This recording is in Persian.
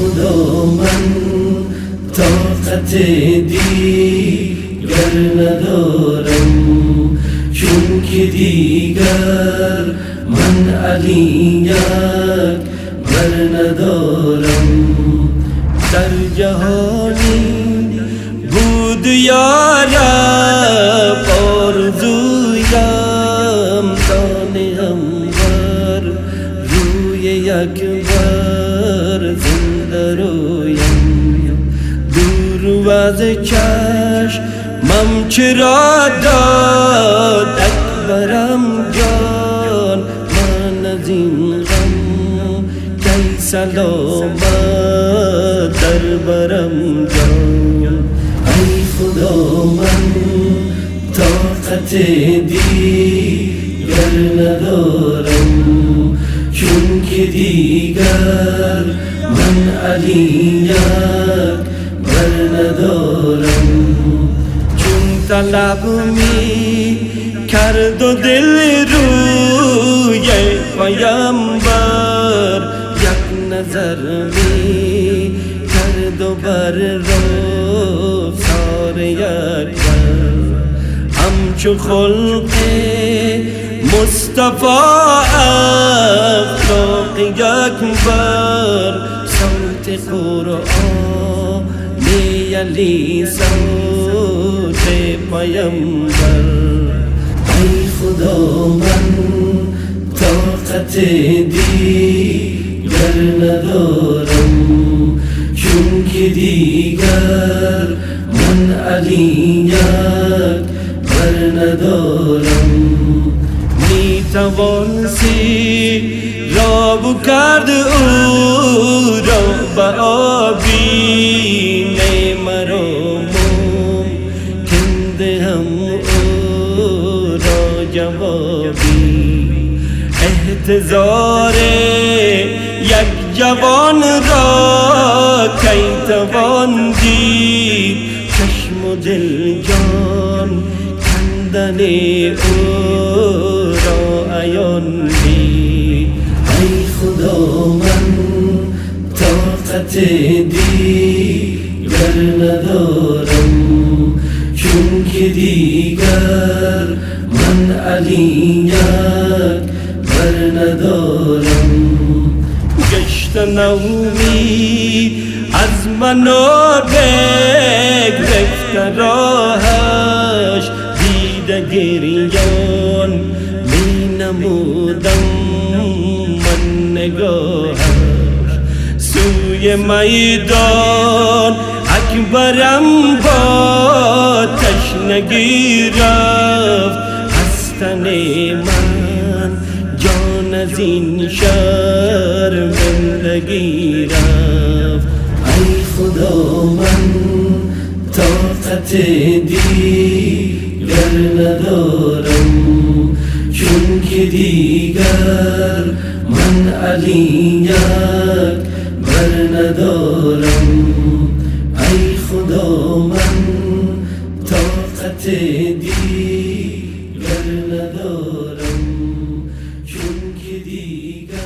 خدا من طاقت دیگر ندارم، چون که دیگر من علی اکبر ندارم. در جهانی بود یا رب آرزویم دانم بر روی اکبر زنده رویم. دور از چشمم چرا داد اکبرم جان، من از این غم کی سلامت در برم جان. ای خدا من طاقت دیگر ندارم، چون که دیگر من علی اکبر ندارم. چون طلب می کرد و دل روی پیامبر، یک نظر می کرد و بر رخسار اکبر. همچو خلق مصطفی اخلاق اکبر، صوت قرآن علی صوت پیامبر. ای خدا من طاقت دیگر ندارم، چون که دیگر من علی اکبر ندارم. می توان سیراب کرد او را به آبین مرا، ممکن دهم او را جوابی. احتضار یک جوان را کی توان دید، چشم و دل جان کندن او را عیان دید. ای خدا من طاقت دیگر ندارم، چون که دیگر من علی اکبر ندارم. گشت نومی از من و بگرفت راهش، دیده گریان می نمودم من نگاهش. سوی میدان اکبرم با تشنگی رفت، از تن من جان از این شرمندگی رفت. ای خدا من طاقت دیگر ندارم، چون که دیگر من علی اکبر ندارم. ای خدا من طاقت دیگر ندارم، چون که دیگر